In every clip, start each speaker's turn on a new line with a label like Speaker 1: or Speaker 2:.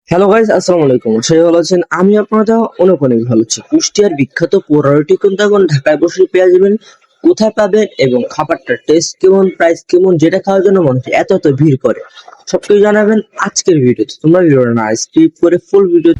Speaker 1: Hello guys, আসসালামু আলাইকুম। সবাই ভালো আছেন? আমি আপনাদের অনেক অনেক ভালো আছি। কুষ্টিয়ার বিখ্যাত পোড়ারুটি কিন্তু এখন ঢাকায় বসে পেয়ে যাবেন। কোথায় পাবেন এবং খাবারটার টেস্ট কেমন, প্রাইস কেমন, যেটা খাওয়ার জন্য মানুষ এত এত ভিড় করে, সবকিছু জানাবেন আজকের ভিডিওতে। তোমরা ভিডিওটা না স্কিপ করে ফুল ভিডিও।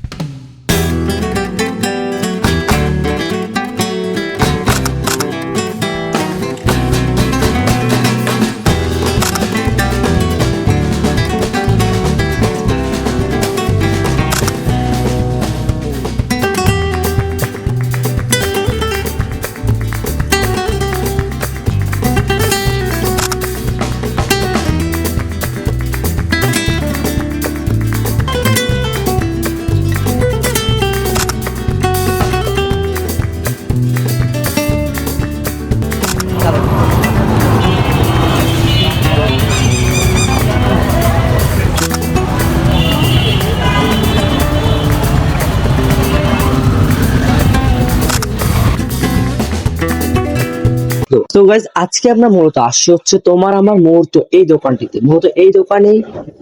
Speaker 1: তো গাইজ, আজকে আমরা মূলত আসছি হচ্ছে তোমার আমার মুহূর্ত এই দোকানটিতে। মূলত এই দোকানে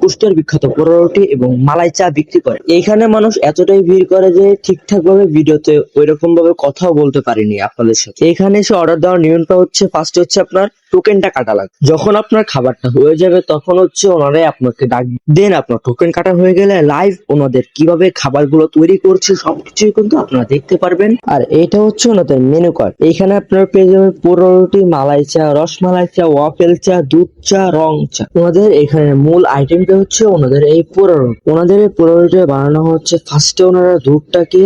Speaker 1: কুষ্টিয়ার বিখ্যাত পোড়া রুটি এবং মালাই চা বিক্রি করে। এইখানে মানুষ এতটাই ভিড় করে যে ঠিকঠাক ভাবে ভিডিওতে ওইরকম ভাবে কথাও বলতে পারিনি আপনাদের সাথে। এখানে এসে অর্ডার দেওয়ার নিয়মটা হচ্ছে, ফার্স্ট হচ্ছে আপনার টোকেনটা কাটা লাগবে। যখন আপনার খাবারটা হয়ে যাবে তখন হচ্ছে ওনারাই আপনাকে ডাক দেন। আপনার টোকেন কাটা হয়ে গেলে লাইভ ওনাদের কিভাবে খাবারগুলো তৈরি করছে সবকিছুই কিন্তু আপনারা দেখতে পারবেন। আর এটা হচ্ছে ওনাদের মেনু কার্ড। এখানে আপনারা পেয়ে যাবেন পোড়া রুটি, মালাই চা, রসমালাই চা, ওয়াফেল চা, দুধ চা, রং চা। ওনাদের এখানে মূল আইটেমটা হচ্ছে ওনাদের এই পোড়া রুটি। ওনাদের এই পোড়া রুটি বানানো হচ্ছে, ফার্স্টে ওনারা দুধটাকে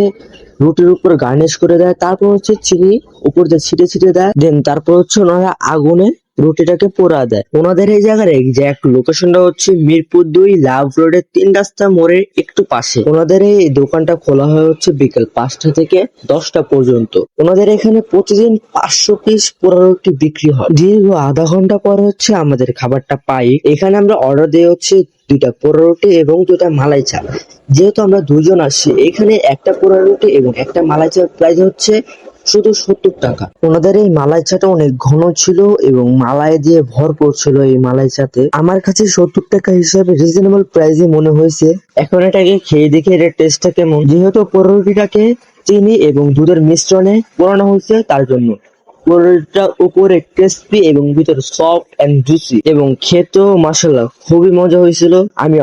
Speaker 1: রুটির উপর গার্নিশ করে দেয়, তারপর হচ্ছে চিনি উপর দিয়ে ছিটে ছিটে দেয়, দেন তারপর হচ্ছে ওনারা আগুনে রুটিটাকে পোড়া দেয়। ওনাদের এই জায়গার এক্সাক্ট লোকেশনটা হচ্ছে মিরপুর 2 লাভ রোডের 3 রাস্তা মোড়ের একটু পাশে। ওনাদের এই দোকানটা খোলা হয় হচ্ছে বিকেল 5টা থেকে 10টা পর্যন্ত। ওনাদের এখানে প্রতিদিন 500 পিস পোড়া রুটি বিক্রি হয়। দীর্ঘ আধা ঘন্টা পর হচ্ছে আমাদের খাবারটা পাই। এখানে আমরা অর্ডার দিয়ে হচ্ছে 2টা পোড়া রুটি এবং 2টা মালাই চা। যেহেতু আমরা দুজন আসছি, এখানে একটা পোড়া রুটি এবং একটা মালাই চার প্রাইস হচ্ছে শুধু 70 টাকা। ওনাদের এই মালাই চাটা অনেক ঘন ছিল এবং মালাই দিয়ে ভরপুর ছিল। এই মালাই চাতে আমার কাছে 70 টাকা হিসাবে রিজনেবল প্রাইসে মনে হয়েছে। এখন এটাকে খেয়ে দেখে এর টেস্টটা কেমন। যেহেতু পোড়া রুটিটাকে চিনি এবং দুধের মিশ্রণে পোড়ানো হয়েছে, তার জন্য পুরোটা উপরে ক্রিস্পি এবং ভিতরে সফট এন্ড জুসি, এবং খেতেও মাশাআল্লাহ খুবই মজা হয়েছিল। আমি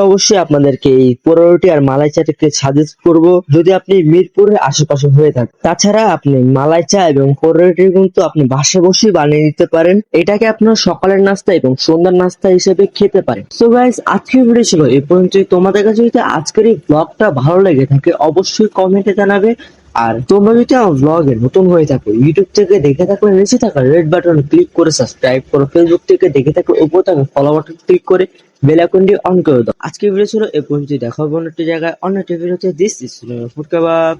Speaker 1: অবশ্যই আপনাদেরকে এই পোড়া রুটি আর মালাই চাটাকে সাজেস্ট করব যদি আপনি মিরপুরের আশেপাশে হয়ে থাকেন। তাছাড়া আপনি মালাই চা এবং পোড়া রুটি কিন্তু আপনি বাসায় বসেই বানিয়ে নিতে পারেন। এটাকে আপনার সকালের নাস্তা এবং সন্ধ্যার নাস্তা হিসেবে খেতে পারেন। সো গাইস, আজকের ভিডিও ছিল এই পর্যন্তই। তোমাদের কাছে যদি আজকের এই ব্লগটা ভালো লেগে থাকে অবশ্যই কমেন্টে জানাবে। আর তোমরা যদি আমার ব্লগে নতুন হয়ে থাকো, ইউটিউব থেকে দেখে থাকলে নিচে থাকা রেড বাটন ক্লিক করে সাবস্ক্রাইব করো, ফেসবুক থেকে দেখে থাকলে উপর থাকা ফলো বাটন ক্লিক করে বেল আইকনটি অন করে দাও। আজকের ভিডিও ছিল এ পর্যন্ত। দেখা হবে অন্য একটি জায়গায় অন্য একটি ভিডিওতে। This is food kebab.